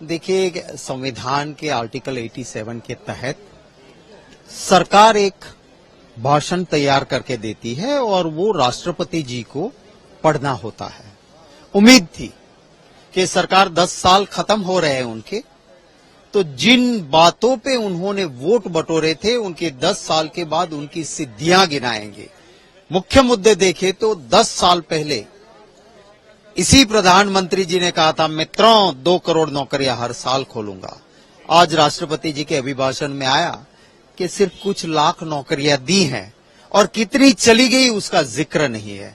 देखिए, संविधान के आर्टिकल 87 के तहत सरकार एक भाषण तैयार करके देती है और वो राष्ट्रपति जी को पढ़ना होता है। उम्मीद थी कि सरकार 10 साल खत्म हो रहे हैं उनके, तो जिन बातों पे उन्होंने वोट बटोरे थे उनके 10 साल के बाद उनकी सिद्धियां गिनाएंगे। मुख्य मुद्दे देखें तो 10 साल पहले इसी प्रधानमंत्री जी ने कहा था, मित्रों 2 करोड़ नौकरियां हर साल खोलूंगा। आज राष्ट्रपति जी के अभिभाषण में आया कि सिर्फ कुछ लाख नौकरियां दी हैं और कितनी चली गई उसका जिक्र नहीं है।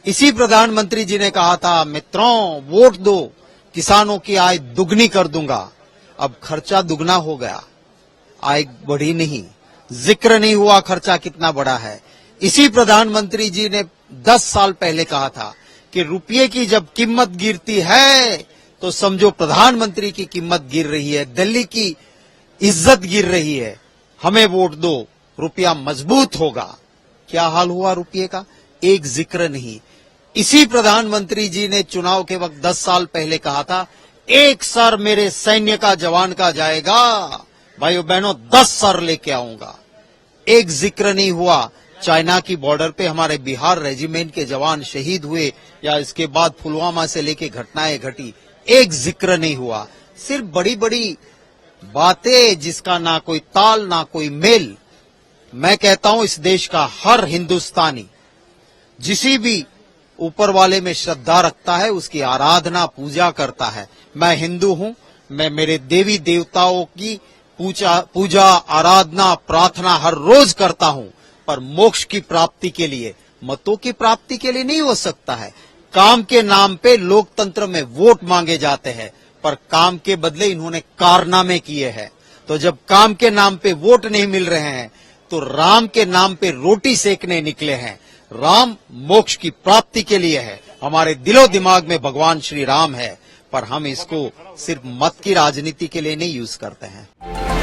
इसी प्रधानमंत्री जी ने कहा था, मित्रों वोट दो, किसानों की आय दुगनी कर दूंगा। अब खर्चा दुगना हो गया, आय बढ़ी नहीं, जिक्र नहीं हुआ खर्चा कितना बढ़ा है। इसी प्रधानमंत्री जी ने 10 साल पहले कहा था कि रुपये की जब कीमत गिरती है तो समझो प्रधानमंत्री की कीमत गिर रही है, दिल्ली की इज्जत गिर रही है, हमें वोट दो, रुपया मजबूत होगा। क्या हाल हुआ रुपये का? एक जिक्र नहीं। इसी प्रधानमंत्री जी ने चुनाव के वक्त 10 साल पहले कहा था, 1 सर मेरे सैन्य का जवान का जाएगा, भाइयों बहनों 10 सर लेके आऊंगा। एक जिक्र नहीं हुआ। चाइना की बॉर्डर पे हमारे बिहार रेजिमेंट के जवान शहीद हुए या इसके बाद पुलवामा से लेके घटनाएं घटी, एक जिक्र नहीं हुआ। सिर्फ बड़ी बड़ी बातें जिसका ना कोई ताल ना कोई मेल। मैं कहता हूं इस देश का हर हिंदुस्तानी जिसी भी ऊपर वाले में श्रद्धा रखता है उसकी आराधना पूजा करता है। मैं हिंदू हूं, मैं मेरे देवी देवताओं की पूजा आराधना प्रार्थना हर रोज करता हूं, पर मोक्ष की प्राप्ति के लिए, मतों की प्राप्ति के लिए नहीं हो सकता है। काम के नाम पे लोकतंत्र में वोट मांगे जाते हैं, पर काम के बदले इन्होंने कारनामे किए हैं। तो जब काम के नाम पे वोट नहीं मिल रहे हैं तो राम के नाम पे रोटी सेकने निकले हैं। राम मोक्ष की प्राप्ति के लिए है, हमारे दिलो दिमाग में भगवान श्री राम है, पर हम इसको सिर्फ मत की राजनीति के लिए नहीं यूज करते हैं।